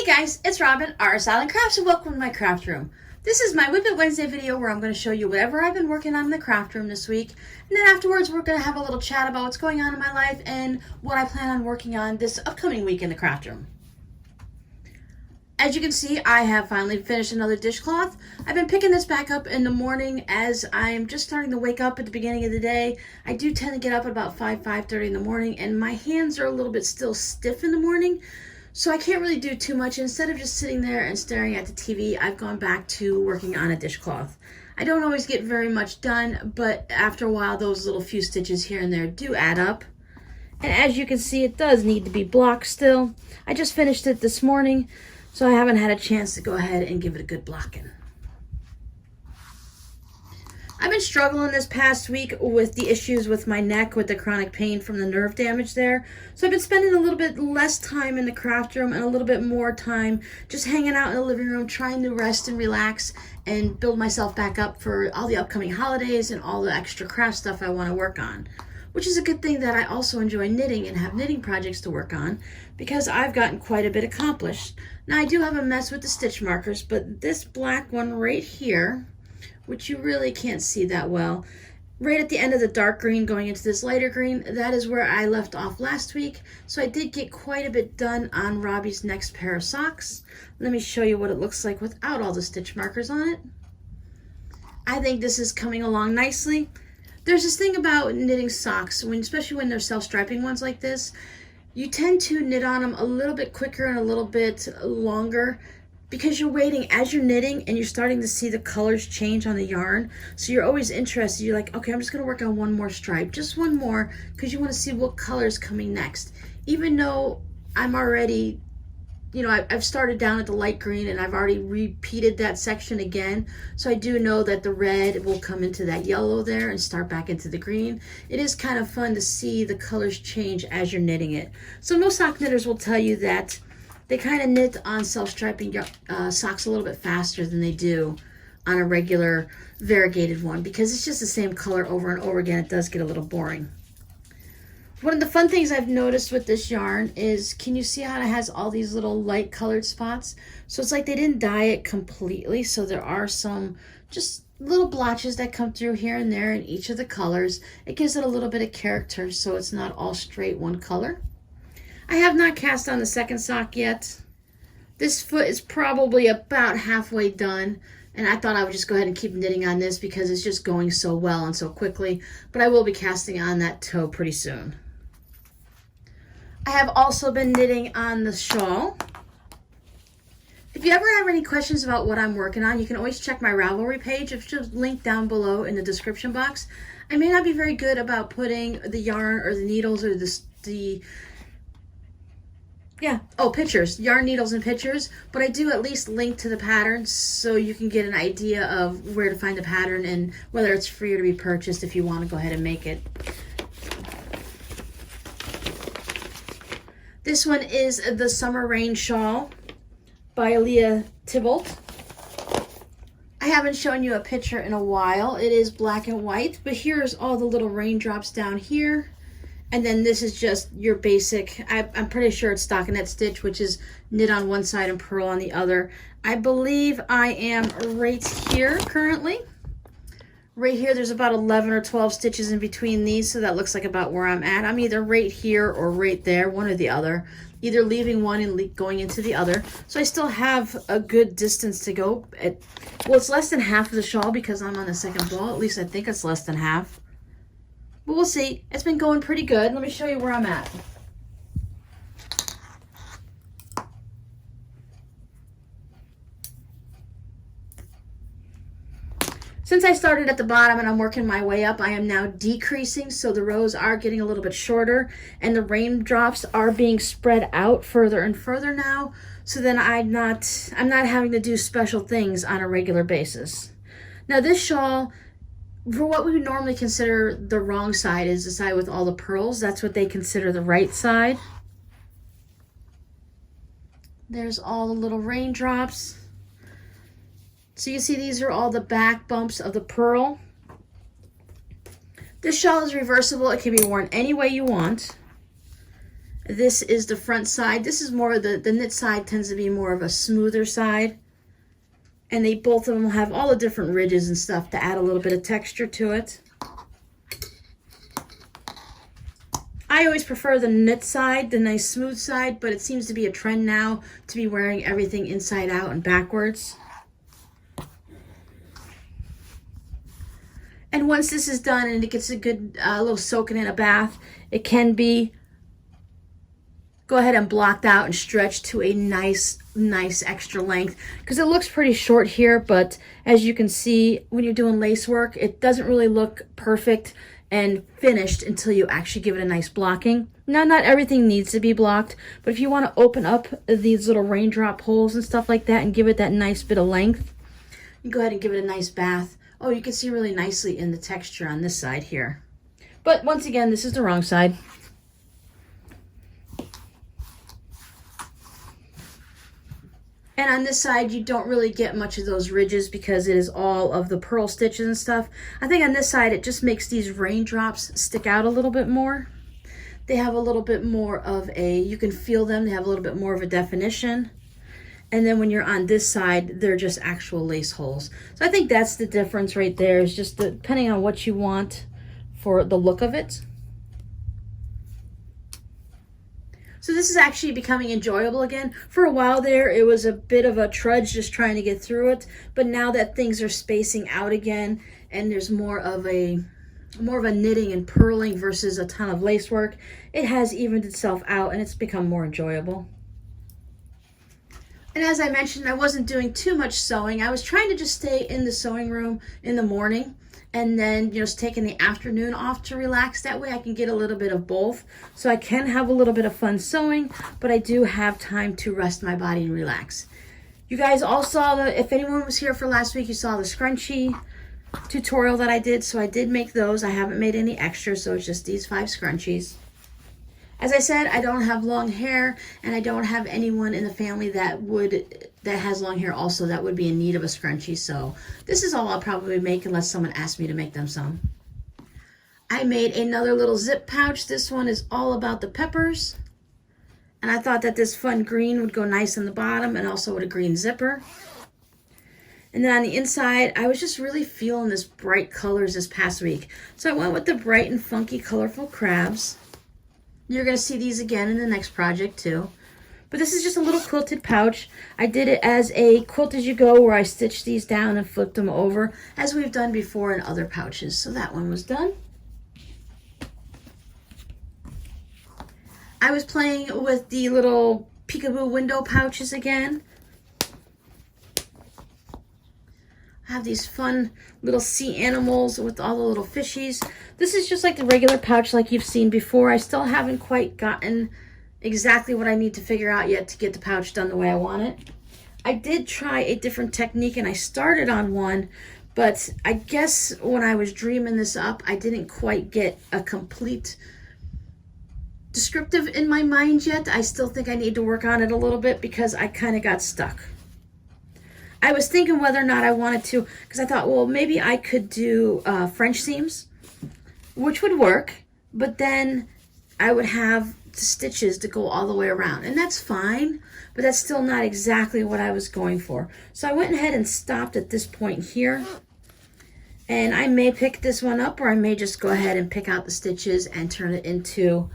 Hey guys, it's Robin, RsIslandCrafts, and welcome to my craft room. This is my WiP It Wednesday video where I'm going to show you whatever I've been working on in the craft room this week. And then afterwards we're going to have a little chat about what's going on in my life and what I plan on working on this upcoming week in the craft room. As you can see, I have finally finished another dishcloth. I've been picking this back up in the morning as I'm just starting to wake up at the beginning of the day. I do tend to get up at about 5:30 in the morning, and my hands are a little bit still stiff in the morning. So I can't really do too much. Instead of just sitting there and staring at the TV, I've gone back to working on a dishcloth. I don't always get very much done, but after a while, those little few stitches here and there do add up. And as you can see, it does need to be blocked still. I just finished it this morning, so I haven't had a chance to go ahead and give it a good blocking. I've been struggling this past week with the issues with my neck, with the chronic pain from the nerve damage there. So I've been spending a little bit less time in the craft room and a little bit more time just hanging out in the living room, trying to rest and relax and build myself back up for all the upcoming holidays and all the extra craft stuff I want to work on. Which is a good thing that I also enjoy knitting and have knitting projects to work on because I've gotten quite a bit accomplished. Now I do have a mess with the stitch markers, but this black one right here, which you really can't see that well, right at the end of the dark green going into this lighter green, that is where I left off last week. So I did get quite a bit done on Robbie's next pair of socks. Let me show you what it looks like without all the stitch markers on it. I think this is coming along nicely. There's this thing about knitting socks, especially when they're self-striping ones like this, you tend to knit on them a little bit quicker and a little bit longer because you're waiting as you're knitting and you're starting to see the colors change on the yarn. So you're always interested. You're like, okay, I'm just gonna work on one more stripe, just one more, because you want to see what color is coming next. Even though I'm already, I've started down at the light green and I've already repeated that section again. So I do know that the red will come into that yellow there and start back into the green. It is kind of fun to see the colors change as you're knitting it. So most sock knitters will tell you that they kind of knit on self-striping socks a little bit faster than they do on a regular variegated one because it's just the same color over and over again. It does get a little boring. One of the fun things I've noticed with this yarn is, can you see how it has all these little light colored spots? So it's like they didn't dye it completely, so there are some just little blotches that come through here and there in each of the colors. It gives it a little bit of character so it's not all straight one color. I have not cast on the second sock yet. This foot is probably about halfway done, and I thought I would just go ahead and keep knitting on this because it's just going so well and so quickly, but I will be casting on that toe pretty soon. I have also been knitting on the shawl. If you ever have any questions about what I'm working on, you can always check my Ravelry page. It's just linked down below in the description box. I may not be very good about putting the yarn or the needles or pictures, yarn needles and pictures, but I do at least link to the pattern so you can get an idea of where to find the pattern and whether it's free or to be purchased if you want to go ahead and make it. This one is the Summer Rain Shawl by Leah Tybalt. I haven't shown you a picture in a while. It is black and white, but here's all the little raindrops down here. And then this is just your basic, I'm pretty sure it's stockinette stitch, which is knit on one side and purl on the other. I believe I am right here currently. Right here, there's about 11 or 12 stitches in between these, so that looks like about where I'm at. I'm either right here or right there, one or the other, either leaving one and going into the other. So I still have a good distance to go. Well, it's less than half of the shawl because I'm on the second ball. At least I think it's less than half. But we'll see. It's been going pretty good. Let me show you where I'm at. Since I started at the bottom and I'm working my way up, I am now decreasing, so the rows are getting a little bit shorter and the raindrops are being spread out further and further now, so then I'm not having to do special things on a regular basis. Now this shawl, for what we would normally consider the wrong side, is the side with all the pearls. That's what they consider the right side. There's all the little raindrops. So you see these are all the back bumps of the pearl. This shawl is reversible. It can be worn any way you want. This is the front side. This is more of the knit side tends to be more of a smoother side. And they both of them will have all the different ridges and stuff to add a little bit of texture to it. I always prefer the knit side, the nice smooth side, but it seems to be a trend now to be wearing everything inside out and backwards. And once this is done and it gets a good little soaking in a bath, it can be go ahead and blocked out and stretched to a nice extra length, because it looks pretty short here, but as you can see, when you're doing lace work, it doesn't really look perfect and finished until you actually give it a nice blocking. Now, not everything needs to be blocked, but if you want to open up these little raindrop holes and stuff like that and give it that nice bit of length, you go ahead and give it a nice bath. Oh, you can see really nicely in the texture on this side here. But once again, this is the wrong side. And on this side, you don't really get much of those ridges because it is all of the purl stitches and stuff. I think on this side, it just makes these raindrops stick out a little bit more. They have a little bit more of a, you can feel them, they have a little bit more of a definition. And then when you're on this side, they're just actual lace holes. So I think that's the difference right there, is just depending on what you want for the look of it. So this is actually becoming enjoyable again. For a while there, it was a bit of a trudge just trying to get through it. But now that things are spacing out again and there's more of a knitting and purling versus a ton of lace work, it has evened itself out and it's become more enjoyable. And as I mentioned, I wasn't doing too much sewing. I was trying to just stay in the sewing room in the morning and then just taking the afternoon off to relax. That way I can get a little bit of both. So I can have a little bit of fun sewing, but I do have time to rest my body and relax. You guys all saw if anyone was here for last week, you saw the scrunchie tutorial that I did. So I did make those. I haven't made any extras, so it's just these 5 scrunchies. As I said, I don't have long hair, and I don't have anyone in the family that has long hair also that would be in need of a scrunchie. So this is all I'll probably make unless someone asks me to make them some. I made another little zip pouch. This one is all about the peppers. And I thought that this fun green would go nice on the bottom and also with a green zipper. And then on the inside, I was just really feeling this bright colors this past week. So I went with the bright and funky colorful crabs. You're going to see these again in the next project too. But this is just a little quilted pouch. I did it as a quilt as you go, where I stitched these down and flipped them over, as we've done before in other pouches. So that one was done. I was playing with the little peekaboo window pouches again. I have these fun little sea animals with all the little fishies. This is just like the regular pouch like you've seen before. I still haven't quite gotten exactly what I need to figure out yet to get the pouch done the way I want it. I did try a different technique and I started on one, but I guess when I was dreaming this up, I didn't quite get a complete descriptive in my mind yet. I still think I need to work on it a little bit because I kind of got stuck. I was thinking whether or not I wanted to, because I thought, well, maybe I could do French seams, which would work, but then I would have the stitches to go all the way around, and that's fine, but that's still not exactly what I was going for. So I went ahead and stopped at this point here, and I may pick this one up, or I may just go ahead and pick out the stitches and turn it into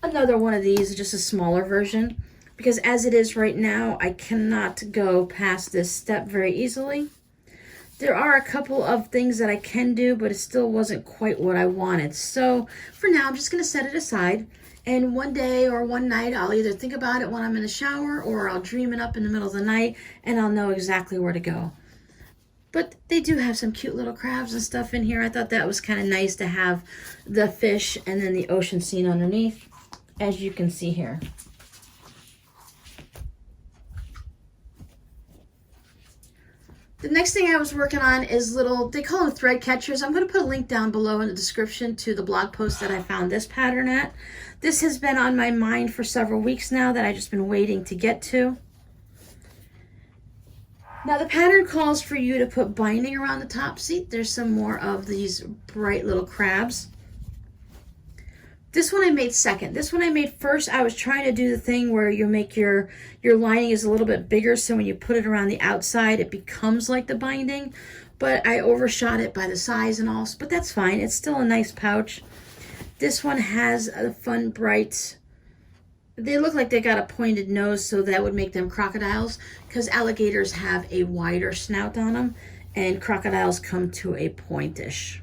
another one of these, just a smaller version. Because as it is right now, I cannot go past this step very easily. There are a couple of things that I can do, but it still wasn't quite what I wanted. So for now, I'm just going to set it aside. And one day or one night, I'll either think about it when I'm in the shower, or I'll dream it up in the middle of the night, and I'll know exactly where to go. But they do have some cute little crabs and stuff in here. I thought that was kind of nice to have the fish and then the ocean scene underneath, as you can see here. The next thing I was working on is little, they call them thread catchers. I'm going to put a link down below in the description to the blog post that I found this pattern at. This has been on my mind for several weeks now that I've just been waiting to get to. Now the pattern calls for you to put binding around the top. See, there's some more of these bright little crabs. This one I made second. This one I made first. I was trying to do the thing where you make your lining is a little bit bigger, so when you put it around the outside, it becomes like the binding. But I overshot it by the size and all, but that's fine. It's still a nice pouch. This one has a fun, bright, they look like they got a pointed nose, so that would make them crocodiles, because alligators have a wider snout on them, and crocodiles come to a pointish.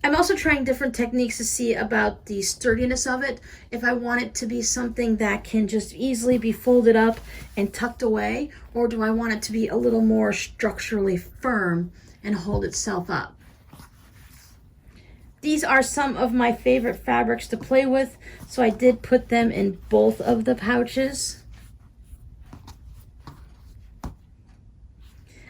I'm also trying different techniques to see about the sturdiness of it. If I want it to be something that can just easily be folded up and tucked away, or do I want it to be a little more structurally firm and hold itself up? These are some of my favorite fabrics to play with, so I did put them in both of the pouches.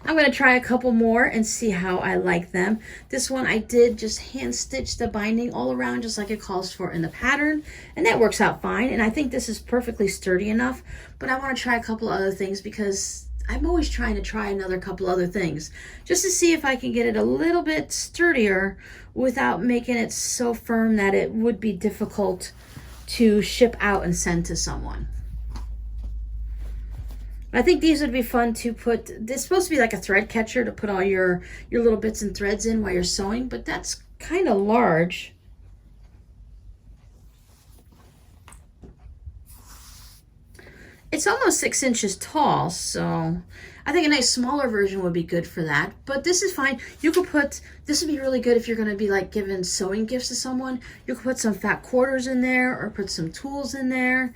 I'm going to try a couple more and see how I like them. This one I did just hand stitch the binding all around just like it calls for in the pattern, and that works out fine, and I think this is perfectly sturdy enough. But I want to try a couple other things because I'm always trying to try another couple other things just to see if I can get it a little bit sturdier without making it so firm that it would be difficult to ship out and send to someone. I think these would be fun to put. This is supposed to be like a thread catcher to put all your little bits and threads in while you're sewing, but that's kind of large. It's almost 6 inches tall, so I think a nice smaller version would be good for that. But this is fine. You could put, this would be really good if you're going to be like giving sewing gifts to someone. You could put some fat quarters in there, or put some tools in there.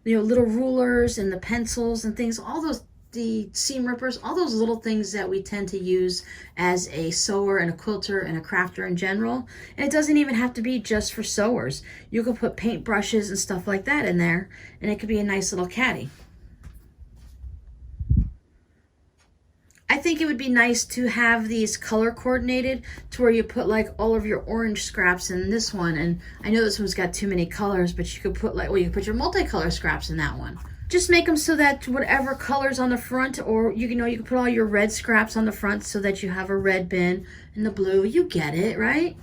You know, little rulers and the pencils and things, all those, the seam rippers, all those little things that we tend to use as a sewer and a quilter and a crafter in general. And it doesn't even have to be just for sewers. You could put paint brushes and stuff like that in there, and it could be a nice little caddy. I think it would be nice to have these color coordinated to where you put like all of your orange scraps in this one. And I know this one's got too many colors, but you could put like, well, you could put your multicolor scraps in that one. Just make them so that whatever colors on the front, or you know, you can put all your red scraps on the front so that you have a red bin and the blue. You get it, right?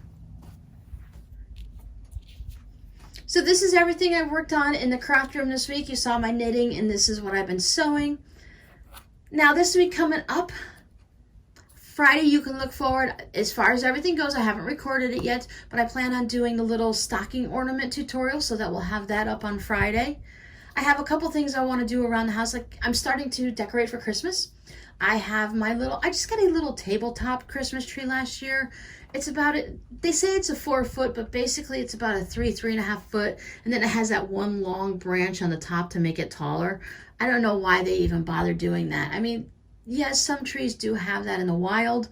So this is everything I worked on in the craft room this week. You saw my knitting, and this is what I've been sewing. Now this week coming up, Friday, you can look forward. As far as everything goes, I haven't recorded it yet, but I plan on doing the little stocking ornament tutorial, so that we'll have that up on Friday. I have a couple things I want to do around the house. Like, I'm starting to decorate for Christmas. I have my little, I just got a little tabletop Christmas tree last year. It's about, they say it's a 4 foot, but basically it's about a 3.5 foot. And then it has that one long branch on the top to make it taller. I don't know why they even bother doing that. I mean, yes, some trees do have that in the wild,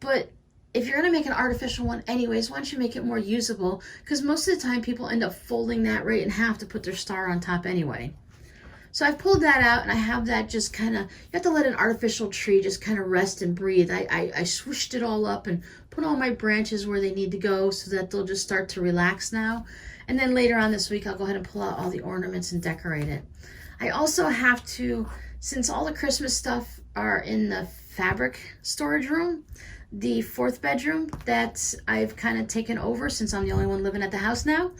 but if you're going to make an artificial one anyways, why don't you make it more usable? Because most of the time people end up folding that right in half to put their star on top anyway. So I've pulled that out, and I have that just kind of, you have to let an artificial tree just kind of rest and breathe. I swooshed it all up and put all my branches where they need to go so that they'll just start to relax now. And then later on this week, I'll go ahead and pull out all the ornaments and decorate it. I also have to, since all the Christmas stuff are in the fabric storage room, the 4th bedroom that I've kind of taken over since I'm the only one living at the house now.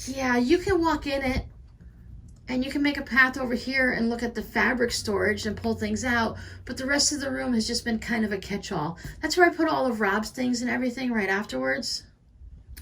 Yeah, you can walk in it and you can make a path over here and look at the fabric storage and pull things out, but the rest of the room has just been kind of a catch-all. That's where I put all of Rob's things and everything right afterwards.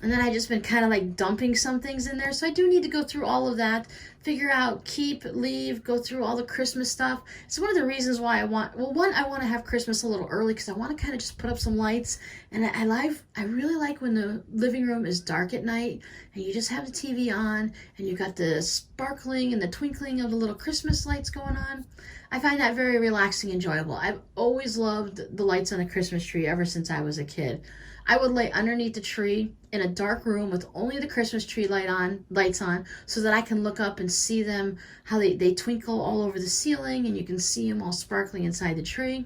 And then I just been kind of like dumping some things in there. So I do need to go through all of that, figure out, keep, leave, go through all the Christmas stuff. It's one of the reasons why I want, well, one, I want to have Christmas a little early because I want to kind of just put up some lights. And I really like when the living room is dark at night and you just have the TV on and you got the sparkling and the twinkling of the little Christmas lights going on. I find that very relaxing and enjoyable. I've always loved the lights on the Christmas tree ever since I was a kid. I would lay underneath the tree in a dark room with only the Christmas tree lights on so that I can look up and see them, how they twinkle all over the ceiling, and you can see them all sparkling inside the tree.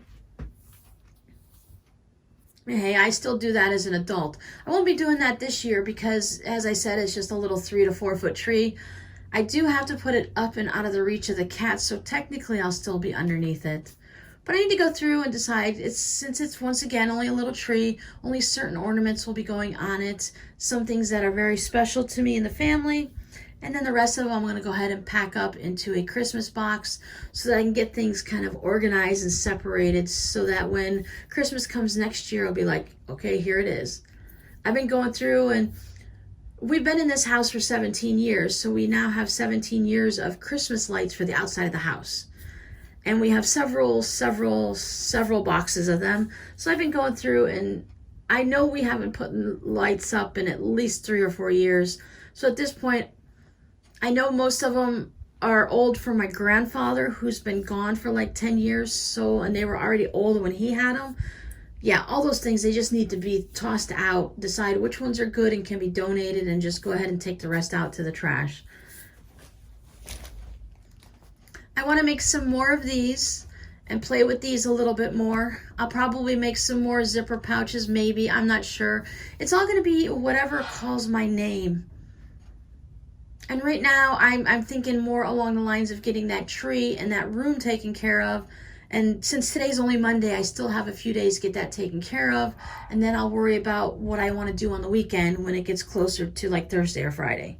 Hey, I still do that as an adult. I won't be doing that this year because, as I said, it's just a little 3 to 4 foot tree. I do have to put it up and out of the reach of the cats, so technically I'll still be underneath it. But I need to go through and decide, since it's once again only a little tree, only certain ornaments will be going on it, some things that are very special to me and the family, and then the rest of them I'm going to go ahead and pack up into a Christmas box so that I can get things kind of organized and separated so that when Christmas comes next year, I'll be like, okay, here it is. I've been going through, and we've been in this house for 17 years, so we now have 17 years of Christmas lights for the outside of the house. And we have several boxes of them. So I've been going through, and I know we haven't put lights up in at least 3 or 4 years. So at this point, I know most of them are old for my grandfather, who's been gone for like 10 years. So, and they were already old when he had them. Yeah, all those things, they just need to be tossed out, decide which ones are good and can be donated, and just go ahead and take the rest out to the trash. I want to make some more of these and play with these a little bit more. I'll probably make some more zipper pouches, maybe. I'm not sure. It's all going to be whatever calls my name. And right now, I'm thinking more along the lines of getting that tree and that room taken care of. And since today's only Monday, I still have a few days to get that taken care of. And then I'll worry about what I want to do on the weekend when it gets closer to like Thursday or Friday.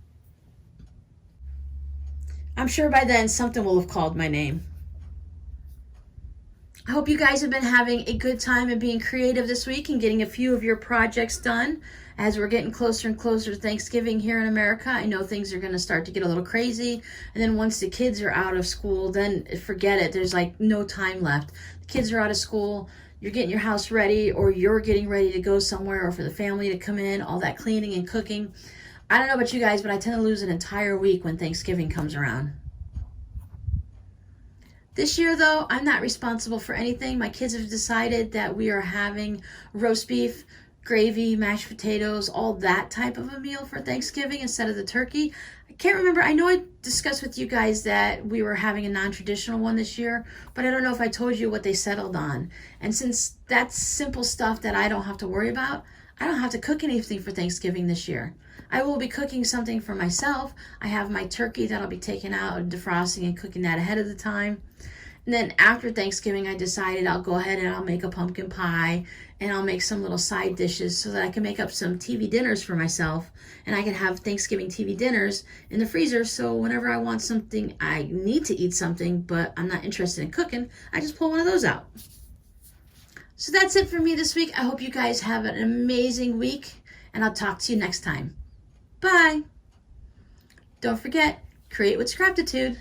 I'm sure by then something will have called my name. I hope you guys have been having a good time and being creative this week and getting a few of your projects done. As we're getting closer and closer to Thanksgiving here in America, I know things are going to start to get a little crazy. And then once the kids are out of school, then forget it. There's like no time left. The kids are out of school. You're getting your house ready, or you're getting ready to go somewhere, or for the family to come in, all that cleaning and cooking. I don't know about you guys, but I tend to lose an entire week when Thanksgiving comes around. This year, though, I'm not responsible for anything. My kids have decided that we are having roast beef, gravy, mashed potatoes, all that type of a meal for Thanksgiving instead of the turkey. I can't remember. I know I discussed with you guys that we were having a non-traditional one this year, but I don't know if I told you what they settled on. And since that's simple stuff that I don't have to worry about, I don't have to cook anything for Thanksgiving this year. I will be cooking something for myself. I have my turkey that I'll be taking out and defrosting and cooking that ahead of the time. And then after Thanksgiving, I decided I'll go ahead and I'll make a pumpkin pie, and I'll make some little side dishes so that I can make up some TV dinners for myself, and I can have Thanksgiving TV dinners in the freezer. So whenever I want something, I need to eat something, but I'm not interested in cooking, I just pull one of those out. So that's it for me this week. I hope you guys have an amazing week, and I'll talk to you next time. Bye. Don't forget, create with Scraptitude.